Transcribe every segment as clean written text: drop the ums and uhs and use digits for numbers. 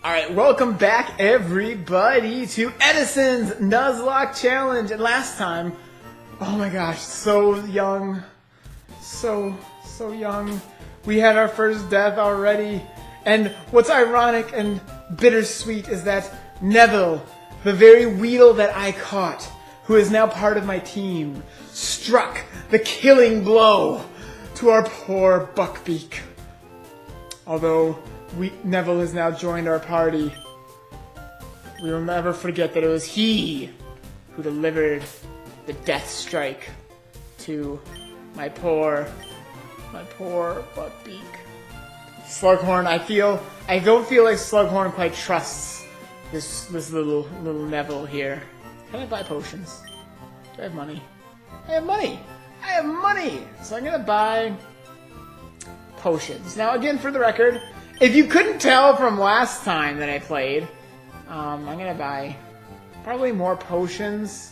Alright, welcome back everybody to Edison's Nuzlocke challenge. And last time, oh my gosh, so young. So young. We had our first death already. And what's ironic and bittersweet is that Neville, the very Weedle that I caught, who is now part of my team, struck the killing blow to our poor Buckbeak. Although Neville has now joined our party, we will never forget that it was he who delivered the death strike to my poor Buckbeak. Slughorn, I don't feel like Slughorn quite trusts this little Neville here. Can I buy potions? Do I have money? I have money! So I'm gonna buy potions. Now again, for the record, if you couldn't tell from last time that I played, I'm gonna buy probably more potions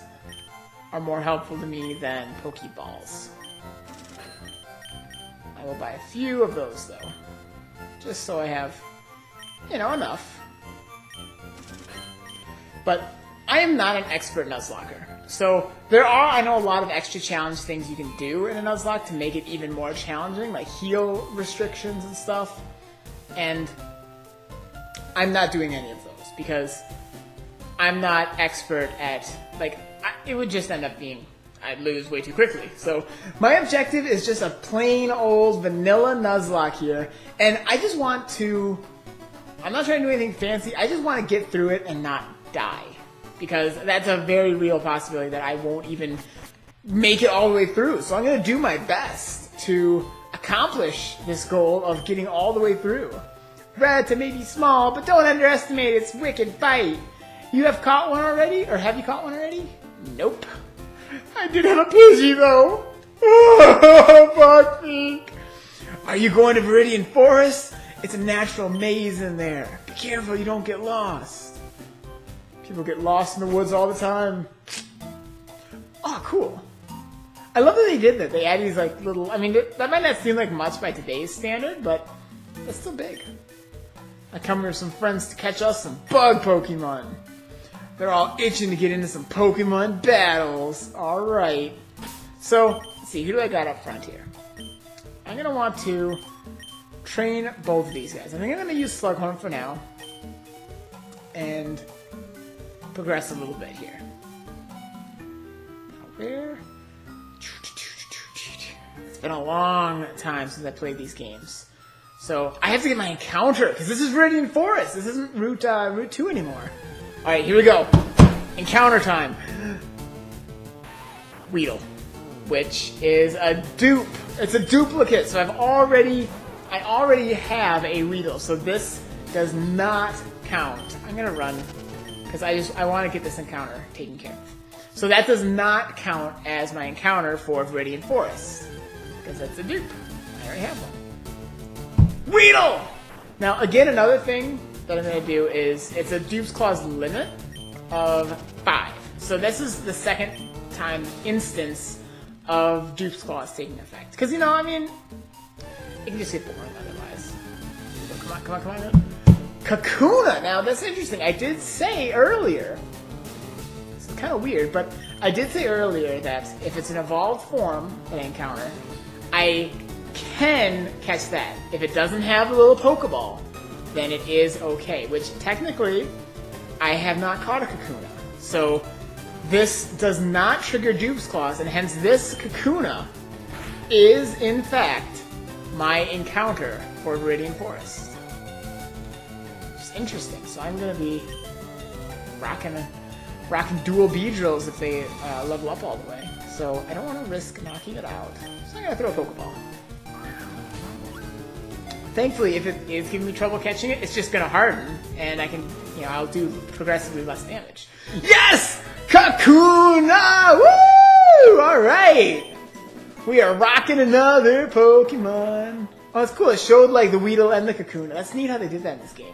are more helpful to me than Pokeballs. I will buy a few of those though, just so I have, enough. But I am not an expert Nuzlocker. So there are, I know, a lot of extra challenge things you can do in a Nuzlocke to make it even more challenging, like heal restrictions and stuff. And I'm not doing any of those because I'm not expert at, it would just end up being, I'd lose way too quickly. So my objective is just a plain old vanilla Nuzlocke here. And I just want to, I'm not trying to do anything fancy, I just want to get through it and not die. Because that's a very real possibility that I won't even make it all the way through. So I'm going to do my best to accomplish this goal of getting all the way through. Red may be small, but don't underestimate its wicked bite. You have caught one already? Or have you caught one already? Nope. I did have a Pidgey though. Oh, Buckbeak. Are you going to Viridian Forest? It's a natural maze in there. Be careful you don't get lost. People get lost in the woods all the time. Oh, cool. I love that they did that. They add these little, that might not seem like much by today's standard, but that's still big. I come here with some friends to catch us some bug Pokemon. They're all itching to get into some Pokemon battles. Alright. So, let's see, who do I got up front here? I'm going to want to train both of these guys. I think I'm going to use Slughorn for now. And progress a little bit here. Where? It's been a long time since I played these games. So, I have to get my encounter, because this is Viridian Forest. This isn't Route 2 anymore. Alright, here we go. Encounter time. Weedle. Which is a dupe. It's a duplicate, so I already have a Weedle, so this does not count. I'm gonna run, because I want to get this encounter taken care of. So that does not count as my encounter for Viridian Forest, because that's a dupe. I already have one. Weedle! Now, again, another thing that I'm going to do is, it's a Dupe's Claw's limit of 5. So this is the second time instance of Dupe's Claws taking effect. Because, it can just get boring otherwise. So come on. Kakuna! Now, that's interesting. I did say earlier, this is kind of weird, but I did say earlier that if it's an evolved form that I encounter, I can catch that. If it doesn't have a little Pokeball, then it is okay. Which, technically, I have not caught a Kakuna. So, this does not trigger Dupe's Claws, and hence this Kakuna is, in fact, my encounter for Viridian Forest. It's interesting. So I'm going to be rocking dual Beedrills if they level up all the way. So I don't want to risk knocking it out. So I'm going to throw a Pokeball. Thankfully, if it is giving me trouble catching it, it's just going to harden, and I can, I'll do progressively less damage. Yes! Kakuna! Woo! Alright! We are rocking another Pokemon. Oh, it's cool. It showed, the Weedle and the Kakuna. That's neat how they did that in this game.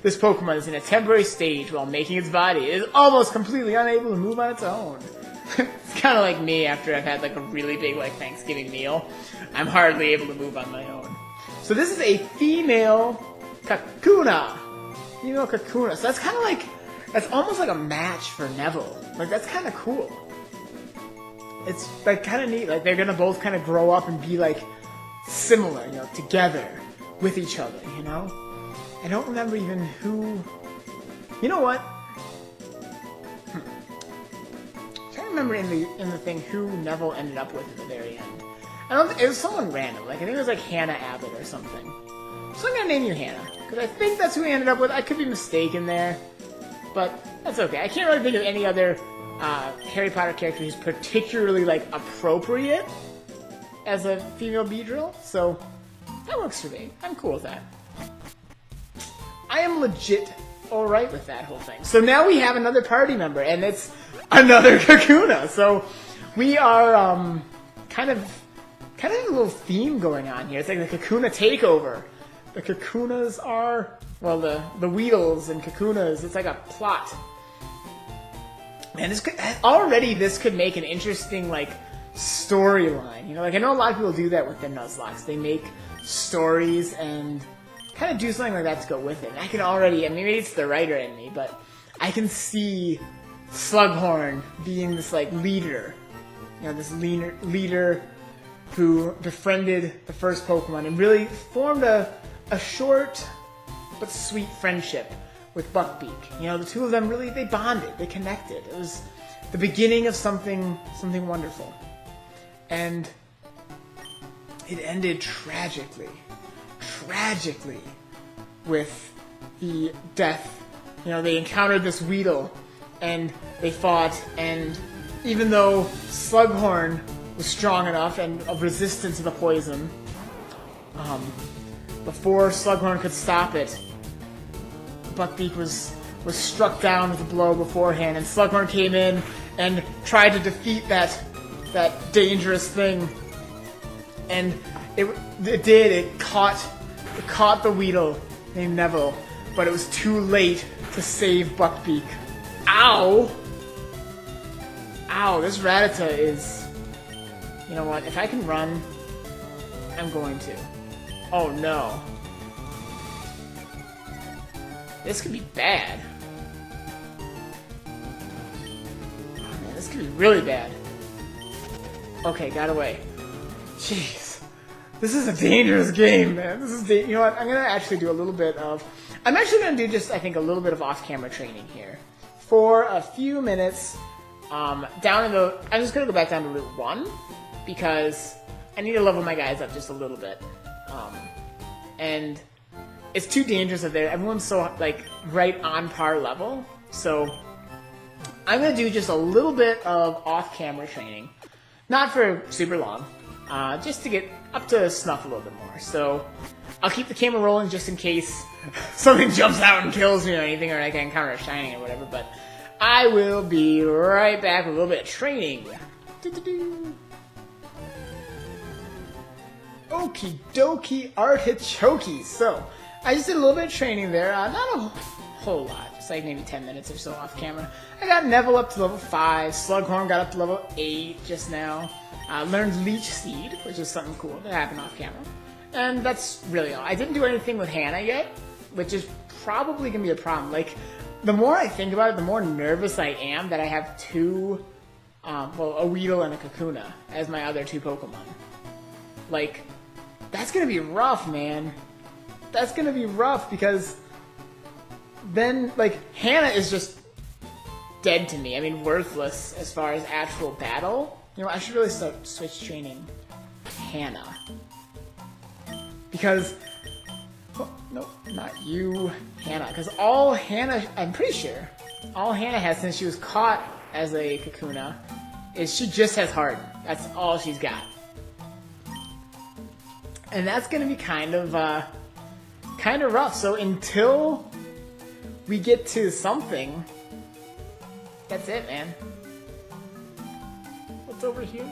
This Pokemon is in a temporary stage while making its body. It is almost completely unable to move on its own. It's kind of like me after I've had, a really big, Thanksgiving meal. I'm hardly able to move on my own. So this is a female Kakuna. female Kakuna. So that's kind of like, that's almost like a match for Neville. Like, that's kind of cool. It's like kind of neat. Like, they're gonna both kind of grow up and be like similar, you know, together with each other, you know? I don't remember even who... You know what? I'm trying to remember in the thing who Neville ended up with at the very end. I don't think it was someone random. Like, I think it was like Hannah Abbott or something. So I'm gonna name you Hannah, because I think that's who he ended up with. I could be mistaken there, but that's okay. I can't really think of any other Harry Potter character who's particularly, like, appropriate as a female Beedrill, so that works for me. I'm cool with that. I am legit alright with that whole thing. So now we have another party member, and it's another Kakuna. So we are kind of a little theme going on here. It's like the Kakuna takeover. The Kakunas are, well, the Weedles and Kakunas. It's like a plot. And this could make an interesting, like, storyline. You know, like, I know a lot of people do that with their Nuzlocks. They make stories and kind of do something like that to go with it. And I can already, I mean, maybe it's the writer in me, but I can see Slughorn being this, like, leader. You know, this leader who befriended the first Pokemon and really formed a short but sweet friendship with Buckbeak. You know, the two of them really, they bonded, they connected. It was the beginning of something wonderful. And it ended tragically with the death. You know, they encountered this Weedle and they fought, and even though Slughorn was strong enough and resistant to the poison, before Slughorn could stop it, Buckbeak was struck down with a blow beforehand, and Slughorn came in and tried to defeat that dangerous thing. And it caught the Weedle named Neville, but it was too late to save Buckbeak. Ow! Ow, this Rattata is... You know what, if I can run, I'm going to. Oh no. This could be bad. Oh man, this could be really bad. Okay, got away. Jeez. This is a dangerous game, man. You know what, I'm gonna actually do a little bit of... I'm actually gonna do just, I think, a little bit of off-camera training here. For a few minutes, I'm just gonna go back down to Route 1, because I need to level my guys up just a little bit. And it's too dangerous up there. Everyone's so, like, right on par level. So I'm going to do just a little bit of off-camera training. Not for super long. Just to get up to snuff a little bit more. So I'll keep the camera rolling just in case something jumps out and kills me or anything, or I can encounter a Shining or whatever. But I will be right back with a little bit of training. Okie dokie artichokes. So, I just did a little bit of training there. Not a whole lot. Just like maybe 10 minutes or so off camera. I got Neville up to level 5. Slughorn got up to level 8 just now. Learned Leech Seed, which is something cool that happened off camera. And that's really all. I didn't do anything with Hannah yet, which is probably going to be a problem. Like, the more I think about it, the more nervous I am that I have two, a Weedle and a Kakuna as my other two Pokemon. Like... That's gonna be rough, man. That's gonna be rough, because then, like, Hannah is just dead to me. I mean, worthless as far as actual battle. You know, I should really start switch training Hannah. Because, oh, no, not you, Hannah. Because all Hannah, I'm pretty sure, all Hannah has since she was caught as a Kakuna is she just has Harden. That's all she's got. And that's going to be kind of rough. So until we get to something, that's it, man. What's over here?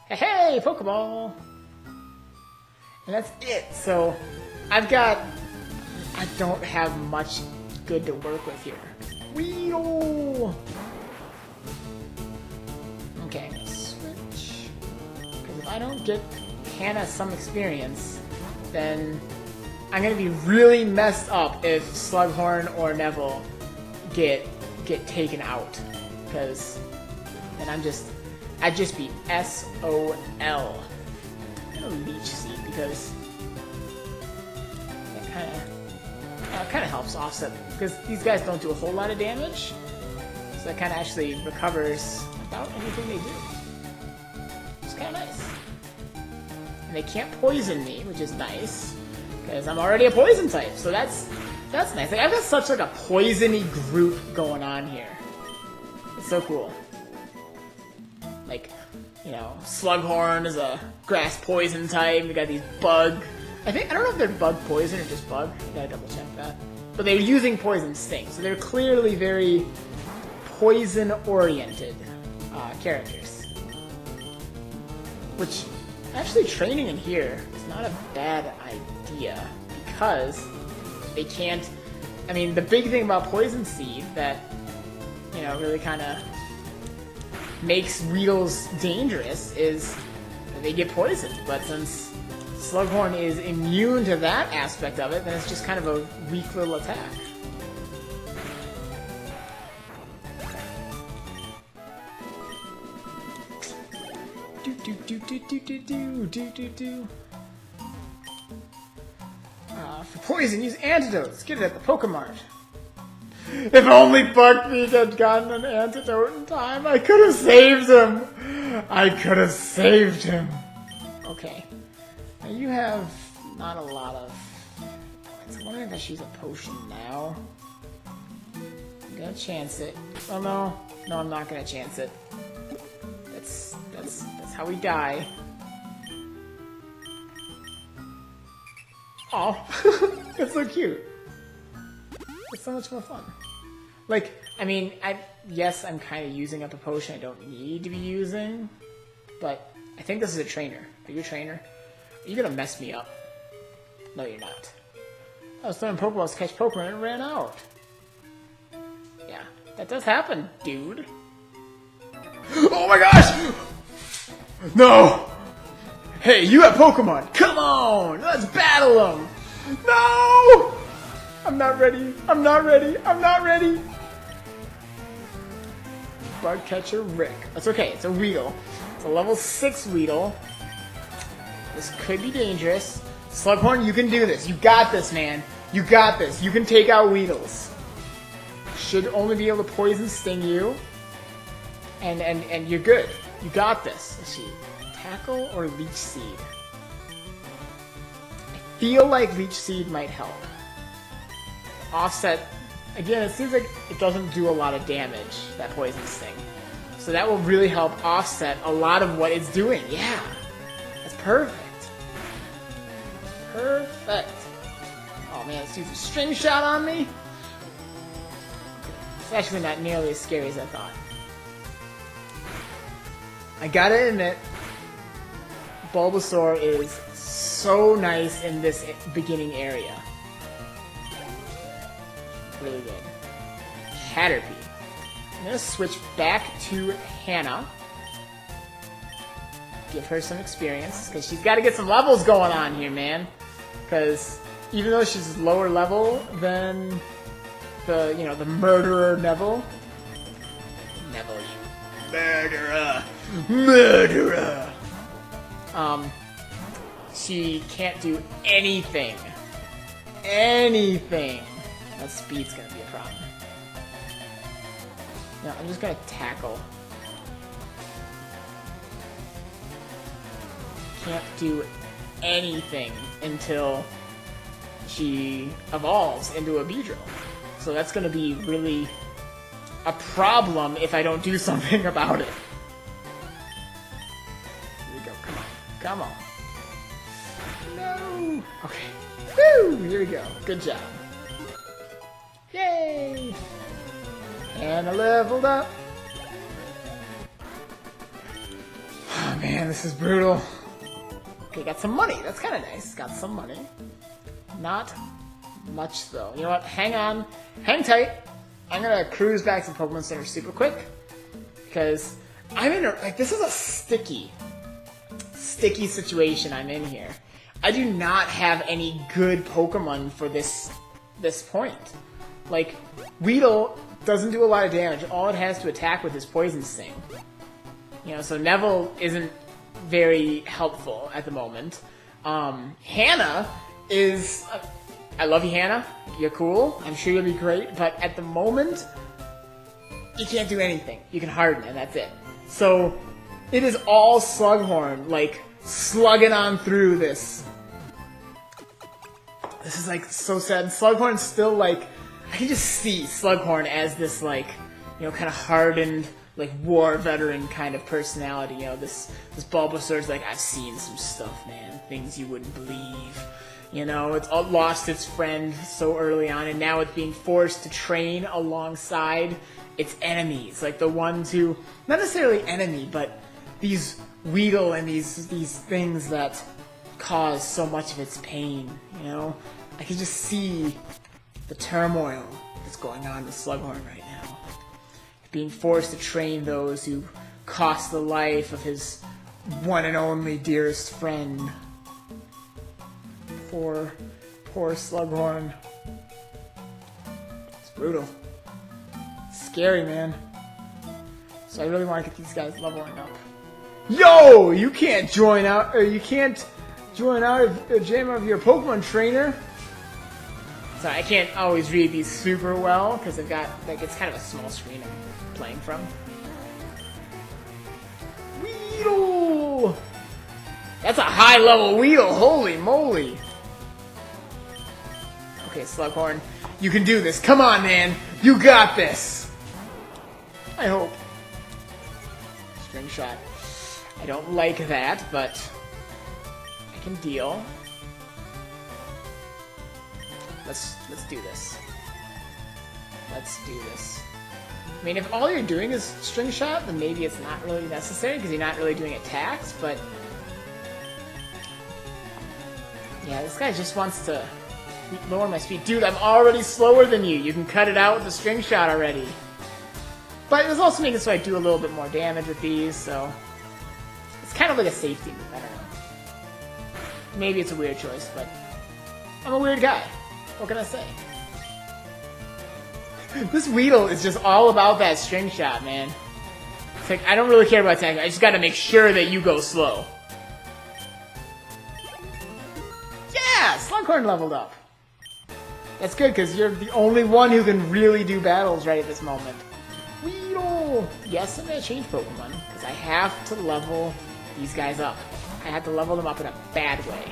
Hey, Pokeball! And that's it. So I don't have much good to work with here. Weedle! Okay, I'm gonna switch. Because if I don't get Hannah some experience, then I'm gonna be really messed up if Slughorn or Neville get taken out, because then I'd just be SOL. I'm gonna Leech Seed because that kind of helps offset, because these guys don't do a whole lot of damage, so that kind of actually recovers about anything they do. It's kind of nice. And they can't poison me, which is nice, because I'm already a poison type, so that's nice. Like, I've got such like a poisony group going on here. It's so cool. Like, you know, Slughorn is a grass poison type. We got these bug. I don't know if they're bug poison or just bug. I gotta double check that. But they're using poison sting, so they're clearly very poison oriented characters. Which, actually, training in here is not a bad idea, because they can't. I mean, the big thing about Poison Seed that, you know, really kind of makes Weedles dangerous is that they get poisoned. But since Slughorn is immune to that aspect of it, then it's just kind of a weak little attack. For poison, use antidotes. Get it at the Pokemart. If only Buckbeak had gotten an antidote in time, I could have saved him. I could have saved him. Okay. Now you have not a lot of points. I'm wondering if I should use a potion now. I'm gonna chance it. Oh no. No, I'm not gonna chance it. That's how we die. Oh, it's so cute. It's so much more fun. Like, I mean, yes, I'm kind of using up a potion I don't need to be using, but I think this is a trainer. Are you a trainer? Are you gonna mess me up? No, you're not. I was throwing Pokeballs to catch Pokemon and it ran out. Yeah, that does happen, dude. Oh my gosh! No! Hey, you have Pokemon! Come on! Let's battle them! No! I'm not ready. I'm not ready. I'm not ready. Bug Catcher Rick. That's okay. It's a Weedle. It's a level 6 Weedle. This could be dangerous. Slughorn, you can do this. You got this, man. You got this. You can take out Weedles. Should only be able to poison sting you. And you're good. You got this. Let's see. Tackle or Leech Seed? I feel like Leech Seed might help. Offset, again, it seems like it doesn't do a lot of damage, that poison sting. So that will really help offset a lot of what it's doing. Yeah, that's perfect. Perfect. Oh man, this dude's a string shot on me. It's actually not nearly as scary as I thought. I gotta admit, Bulbasaur is so nice in this beginning area. Really good. Caterpie. I'm gonna switch back to Hannah. Give her some experience, because she's got to get some levels going on here, man. Because even though she's lower level than the murderer Neville. Neville, you murderer! Murderer! She can't do anything. Anything. That speed's gonna be a problem. No, I'm just gonna tackle. Can't do anything until she evolves into a Beedrill. So that's gonna be really a problem if I don't do something about it. Here we go, come on. Come on. No! Okay. Woo! Here we go. Good job. Yay! And I leveled up. Oh man, this is brutal. Okay, got some money. That's kind of nice. Got some money. Not much though. You know what? Hang on. Hang tight. I'm gonna cruise back to the Pokemon Center super quick. Because I'm in a, this is a sticky situation I'm in here. I do not have any good Pokemon for this point. Like, Weedle doesn't do a lot of damage. All it has to attack with is Poison Sting. You know, so Neville isn't very helpful at the moment. Hannah is... I love you, Hannah. You're cool. I'm sure you'll be great. But at the moment, you can't do anything. You can harden, and that's it. So, it is all Slughorn, like, slugging on through this. This is, like, so sad. And Slughorn's still, like... I can just see Slughorn as this, like, you know, kind of hardened, like, war veteran kind of personality. You know, this Bulbasaur's like, I've seen some stuff, man. Things you wouldn't believe. You know, it's lost its friend so early on, and now it's being forced to train alongside its enemies. Like, the ones who, not necessarily enemy, but these Weedle and these things that cause so much of its pain, you know? I can just see the turmoil that's going on with Slughorn right now. Being forced to train those who cost the life of his one and only dearest friend. Poor Slughorn. It's brutal. It's scary, man. So I really want to get these guys leveling up. Yo! You can't join out, or you can't join out of a gym of your Pokemon trainer. Sorry, I can't always read these super well, because I've got, like, it's kind of a small screen I'm playing from. Weedle! That's a high-level Weedle, holy moly! Okay, Slughorn, you can do this. Come on, man! You got this! I hope. String Shot. I don't like that, but I can deal. Let's do this. Let's do this. I mean, if all you're doing is String Shot, then maybe it's not really necessary, because you're not really doing attacks, but... yeah, this guy just wants to lower my speed. Dude, I'm already slower than you. You can cut it out with the String Shot already. But it was also making it so I do a little bit more damage with these, so... it's kind of like a safety move, I don't know. Maybe it's a weird choice, but... I'm a weird guy. What can I say? This Weedle is just all about that String Shot, man. It's like, I don't really care about attacking. I just gotta make sure that you go slow. Yeah! Slughorn leveled up. That's good, because you're the only one who can really do battles right at this moment. Weedle! Yes, I'm gonna change Pokemon, because I have to level these guys up. I have to level them up in a bad way.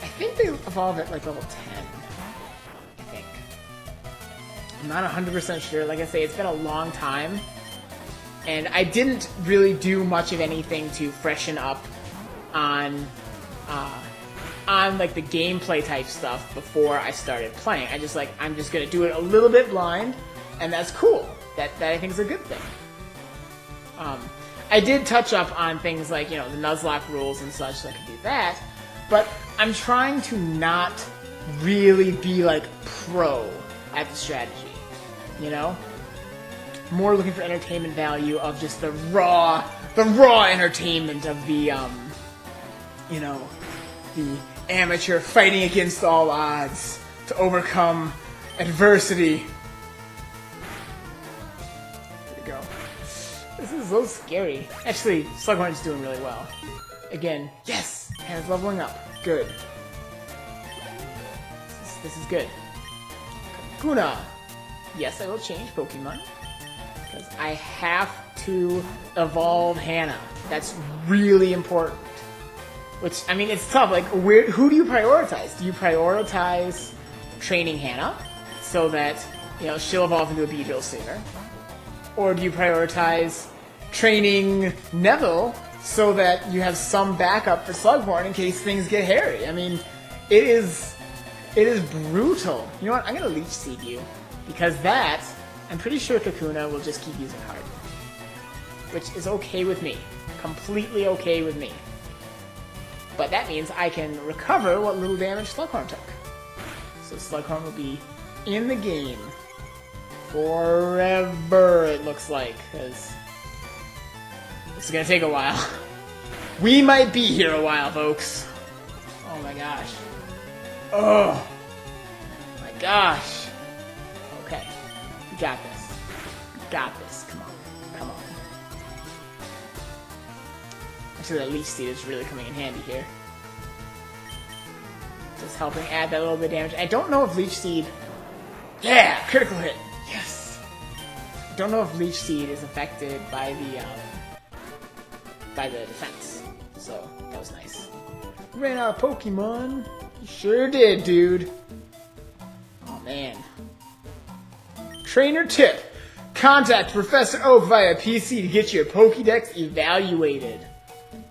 I think they evolve at, like, level 10. I'm not 100% sure. Like I say, it's been a long time. And I didn't really do much of anything to freshen up on like, the gameplay type stuff before I started playing. I'm just going to do it a little bit blind, and that's cool. That I think is a good thing. I did touch up on things like, you know, the Nuzlocke rules and such, so I can do that. But I'm trying to not really be, like, pro at the strategy. You know? More looking for entertainment value of just the raw entertainment of the, you know, the amateur fighting against all odds to overcome adversity. There we go. This is so scary. Actually, Slughorn's doing really well. Again, yes! And it's leveling up. Good. This is good. Kakuna! Yes, I will change Pokemon. Because I have to evolve Hannah. That's really important. Which, I mean, it's tough. Like, who do you prioritize? Do you prioritize training Hannah so that, you know, she'll evolve into a Beedrill sooner? Or do you prioritize training Neville so that you have some backup for Slughorn in case things get hairy? I mean, it is brutal. You know what? I'm going to Leech Seed you. Because that, I'm pretty sure Kakuna will just keep using Harden. Which is okay with me. Completely okay with me. But that means I can recover what little damage Slughorn took. So Slughorn will be in the game forever, it looks like. Because this is going to take a while. We might be here a while, folks. Oh my gosh. Oh my gosh. Okay. You got this. You got this. Come on. Come on. Actually, that Leech Seed is really coming in handy here. Just helping add that little bit of damage. I don't know if Leech Seed... Yeah! Critical hit! Yes! I don't know if Leech Seed is affected by the defense. So, that was nice. Ran out of Pokemon. You sure did, dude. Oh, man. Trainer tip. Contact Professor Oak via PC to get your Pokédex evaluated.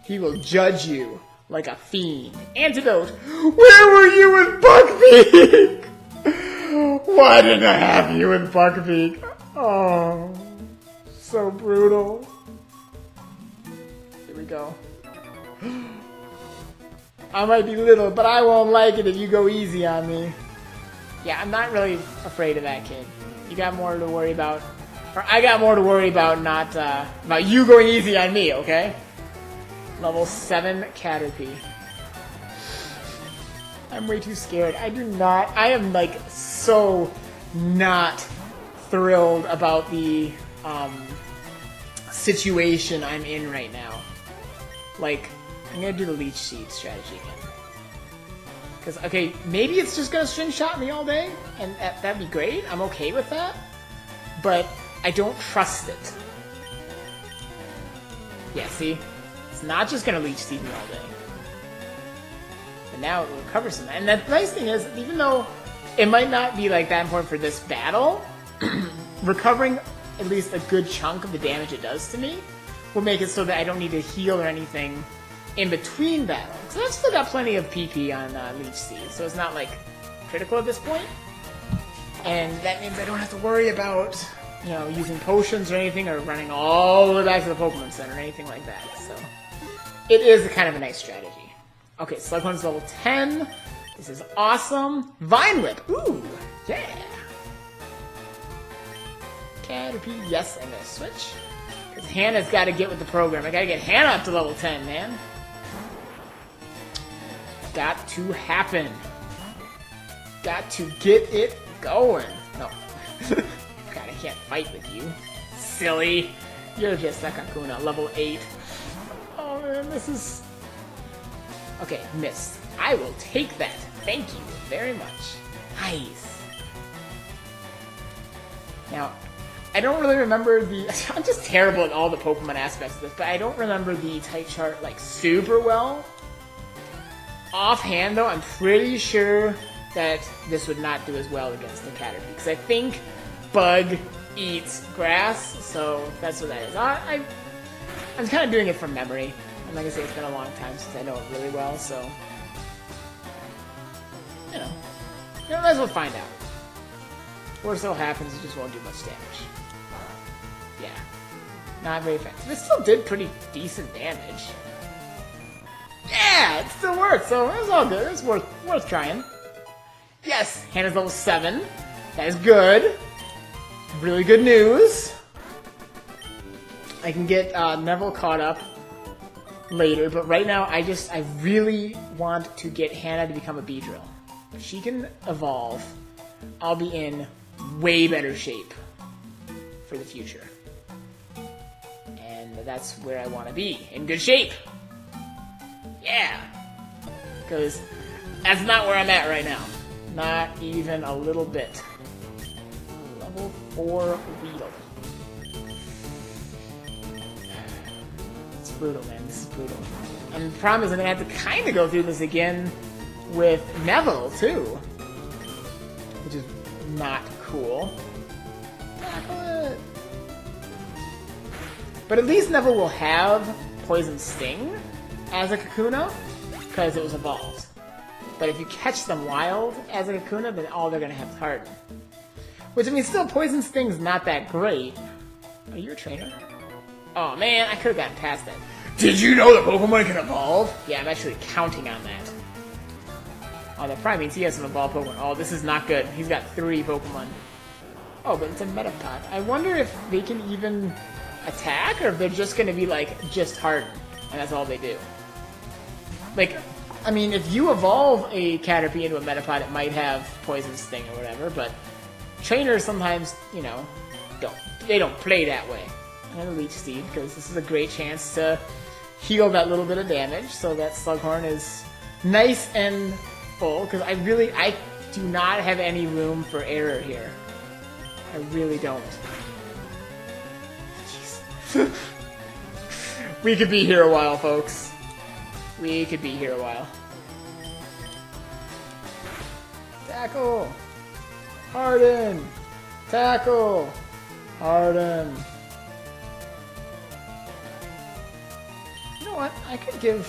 He will judge you like a fiend. Antidote. Where were you with Buckbeak? Why didn't I have you with Buckbeak? Oh, so brutal. Here we go. I might be little, but I won't like it if you go easy on me. Yeah, I'm not really afraid of that kid. You got more to worry about. Or I got more to worry about, not about you going easy on me, okay? Level 7 Caterpie. I'm way too scared. I am like so not thrilled about the situation I'm in right now. Like, I'm gonna do the Leech Seed strategy again. Because, okay, maybe it's just gonna string shot me all day, and that'd be great. I'm okay with that. But I don't trust it. Yeah, see? It's not just gonna Leech Seed me all day. But now it recovers some. And the nice thing is, even though it might not be like that important for this battle, recovering at least a good chunk of the damage it does to me will make it so that I don't need to heal or anything in between battles. So I've still got plenty of PP on Leech Seed, so it's not like critical at this point. And that means I don't have to worry about, you know, using potions or anything, or running all the way back to the Pokemon Center or anything like that. So it is kind of a nice strategy. Okay, Slughorn's level 10. This is awesome. Vine Whip. Ooh, yeah. Caterpie. Yes, I'm gonna switch. Because Hannah's got to get with the program. I gotta get Hannah up to level 10, man. Got to happen. Got to get it going. No. God, I can't fight with you. Silly. You're just a Kakuna. Level 8. Oh, man, this is... Okay, missed. I will take that. Thank you very much. Nice. Now, I don't really remember the... I'm just terrible at all the Pokemon aspects of this, but I don't remember the type chart, like, super well. Offhand, though, I'm pretty sure that this would not do as well against the Caterpie, because I think Bug eats grass, so that's what that is. I'm kind of doing it from memory. I'm not gonna say it's been a long time since I know it really well, so... You know, might as well find out. Worst that'll happens, it just won't do much damage. Yeah. Not very effective. It still did pretty decent damage. Yeah! It still worked, so it was all good. It was worth trying. Yes! Hannah's level 7. That is good. Really good news. I can get Neville caught up later, but right now I really want to get Hannah to become a Beedrill. If she can evolve, I'll be in way better shape for the future. And that's where I want to be, in good shape. Yeah! Because that's not where I'm at right now. Not even a little bit. Level 4 Weedle. It's brutal, man. This is brutal. And the problem is I'm going to have to kind of go through this again with Neville, too. Which is not cool. But at least Neville will have Poison Sting as a Kakuna, because it was evolved. But if you catch them wild as a Kakuna, then all they're going to have is Harden. Which, I mean, still, Poison Sting's not that great. Are you a trainer? Oh, man, I could have gotten past that. Did you know that Pokemon can evolve? Yeah, I'm actually counting on that. Oh, that probably means he has some evolved Pokemon. Oh, this is not good. He's got 3 Pokemon. Oh, but it's a Metapod. I wonder if they can even attack, or if they're just going to be, like, just Harden. And that's all they do. Like, I mean, if you evolve a Caterpie into a Metapod, it might have Poison Sting or whatever, but trainers sometimes, you know, they don't play that way. And a Leech Seed, because this is a great chance to heal that little bit of damage, so that Slughorn is nice and full, because I do not have any room for error here. I really don't. Jeez. We could be here a while, folks. We could be here a while. Tackle! Harden! Tackle! Harden! You know what? I could give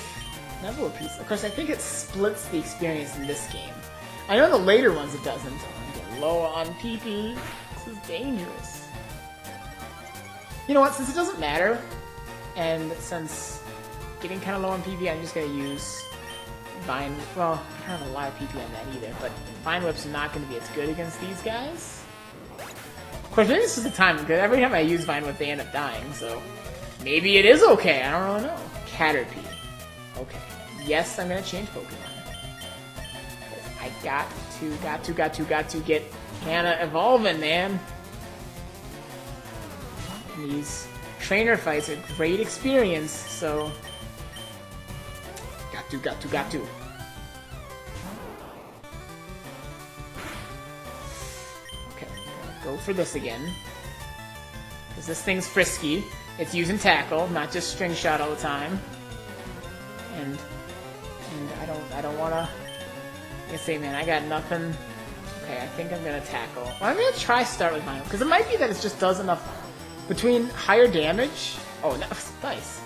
Neville a piece. Of course, I think it splits the experience in this game. I know the later ones it doesn't. I'm getting low on PP. This is dangerous. You know what? Since it doesn't matter, and since getting kind of low on PP, I'm just going to use Vine. Well, I don't have a lot of PP on that either, but Vine Whip's not going to be as good against these guys. Of course, maybe this is the time, because every time I use Vine Whip, they end up dying, so maybe it is okay. I don't really know. Caterpie. Okay. Yes, I'm going to change Pokemon. I got to get Hannah evolving, man. And these trainer fights are great experience, so got to. Okay, go for this again. Because this thing's frisky. It's using Tackle, not just String Shot all the time. And I don't wanna say, man, I got nothing. Okay, I think I'm gonna Tackle. Well, I'm gonna try start with mine, because it might be that it just does enough between higher damage. Oh, no, nice.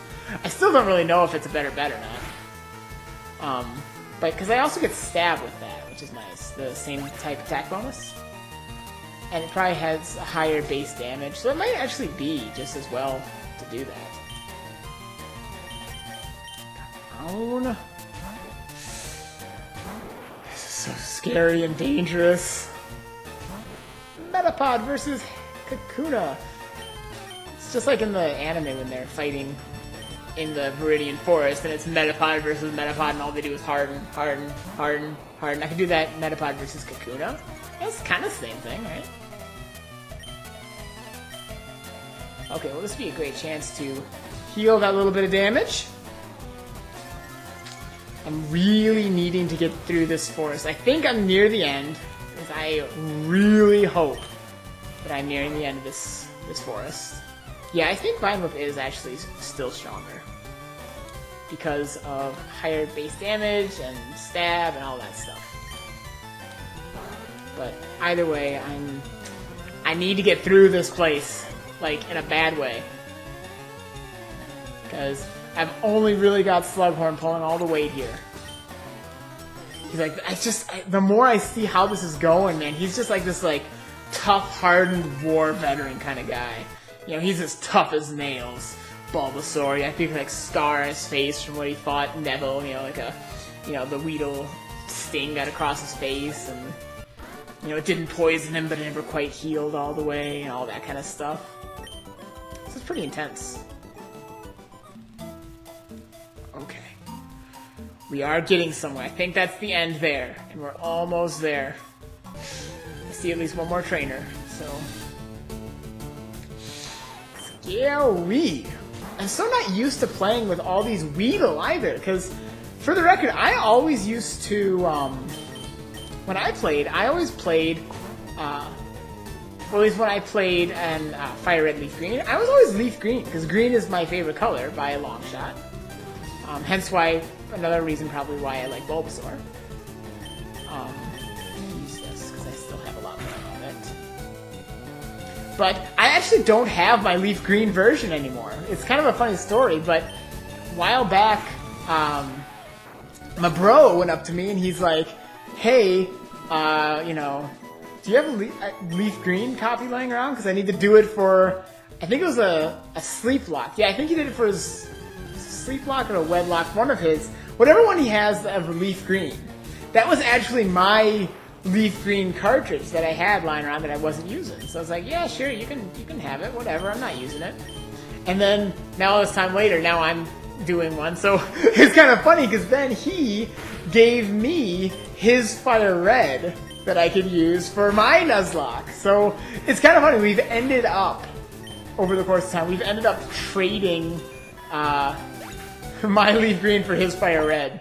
I still don't really know if it's a better bet or not. But because I also get Stab with that, which is nice. The same type attack bonus. And it probably has a higher base damage, so it might actually be just as well to do that. Down. This is so scary and dangerous. Metapod versus Kakuna. It's just like in the anime when they're fighting in the Viridian Forest, and it's Metapod versus Metapod, and all they do is harden. I can do that Metapod versus Kakuna. That's kind of the same thing, right? Okay, well, this would be a great chance to heal that little bit of damage. I'm really needing to get through this forest. I think I'm near the end, because I really hope that I'm nearing the end of this forest. Yeah, I think Vine Whip is actually still stronger because of higher base damage and stab and all that stuff. But either way, I need to get through this place, like, in a bad way. Because I've only really got Slughorn pulling all the weight here. He's like, the more I see how this is going, man, he's just like this, like, tough, hardened war veteran kind of guy. You know, he's as tough as nails. Bulbasaur, I think, like, scar on his face from what he fought Neville, you know, like the Weedle sting got across his face, and, you know, it didn't poison him, but it never quite healed all the way, and all that kind of stuff. This is pretty intense. Okay. We are getting somewhere. I think that's the end there, and we're almost there. I see at least one more trainer, so... Scary! I'm so not used to playing with all these Weedle either, because, for the record, I always used to, when I always played, or at least when I played in FireRed Leaf Green, I was always Leaf Green, because green is my favorite color by a long shot. Hence why, another reason probably why I like Bulbasaur. I'm gonna use this, because I still have a lot more of it. But I actually don't have my Leaf Green version anymore. It's kind of a funny story, but a while back, my bro went up to me and he's like, hey, you know, do you have a Leaf Green copy lying around? Because I need to do it for, I think it was a Sleep Lock. Yeah, I think he did it for his Sleep Lock or a Wedlock, one of his, whatever one he has of Leaf Green. That was actually my Leaf Green cartridge that I had lying around that I wasn't using. So I was like, yeah, sure, you can have it, whatever, I'm not using it. And then, now all this time later, now I'm doing one. So it's kind of funny, because then he gave me his FireRed that I could use for my Nuzlocke. So it's kind of funny. We've ended up, over the course of time, we've ended up trading my Leaf Green for his FireRed.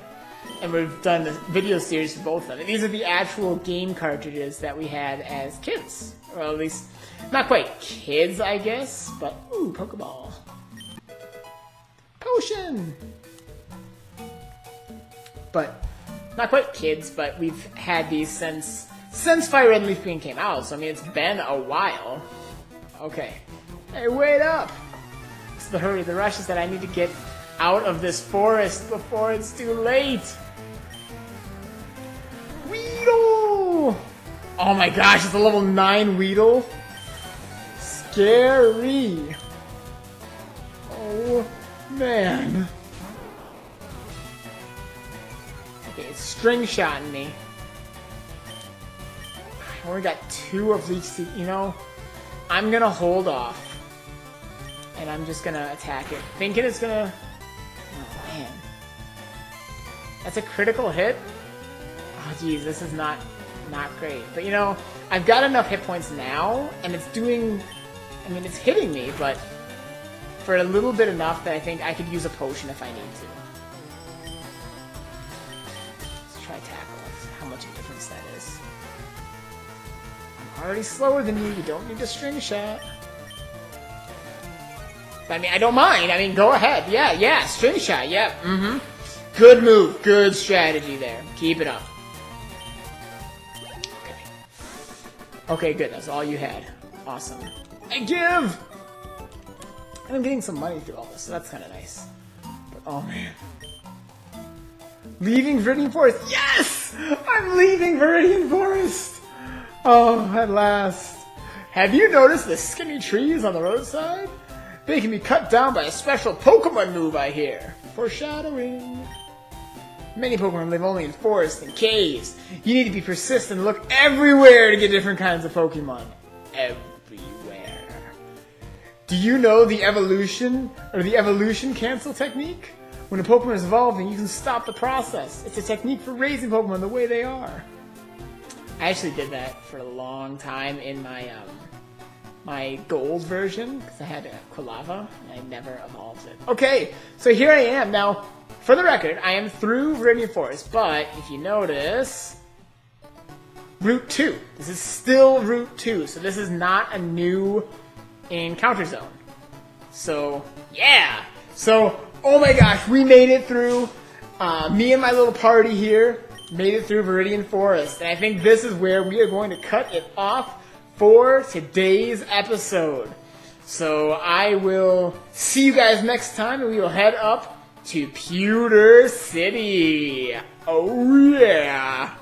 And we've done the video series for both of them. And these are the actual game cartridges that we had as kids. Well, at least, not quite kids, I guess. But, ooh, Pokeball. Potion! But, not quite kids, but we've had these since FireRed and Leaf Green came out. So, I mean, it's been a while. Okay. Hey, wait up! It's the hurry, the rush is that I need to get out of this forest before it's too late. Weedle! Oh my gosh, it's a level 9 Weedle. Scary. Oh, man. Okay, it's string shotting me. I only got 2 of these, you know? I'm gonna hold off. And I'm just gonna attack it. Thinking it's gonna... Oh, man. That's a critical hit? Oh, geez, this is not great. But, you know, I've got enough hit points now, and it's doing... I mean, it's hitting me, but for a little bit enough that I think I could use a potion if I need to. Let's try tackle. How much of a difference that is. I'm already slower than you. You don't need a string shot. I mean, I don't mind. I mean, go ahead. Yeah, string shot. Yeah, Good move. Good strategy there. Keep it up. Okay, good. That's all you had. Awesome. I give! And I'm getting some money through all this, so that's kind of nice. But, oh, man. Leaving Viridian Forest. Yes! I'm leaving Viridian Forest! Oh, at last. Have you noticed the skinny trees on the roadside? They can be cut down by a special Pokemon move, I hear. Foreshadowing. Many Pokemon live only in forests and caves. You need to be persistent and look everywhere to get different kinds of Pokemon. Everywhere. Do you know the evolution cancel technique? When a Pokemon is evolving, you can stop the process. It's a technique for raising Pokemon the way they are. I actually did that for a long time in my my gold version, because I had Quilava, and I never evolved it. Okay, so here I am. Now, for the record, I am through Viridian Forest, but if you notice, Route 2. This is still Route 2, so this is not a new encounter zone. So, yeah! So, oh my gosh, we made it through, me and my little party here, made it through Viridian Forest, and I think this is where we are going to cut it off for today's episode. So I will see you guys next time, and we will head up to Pewter City. Oh yeah!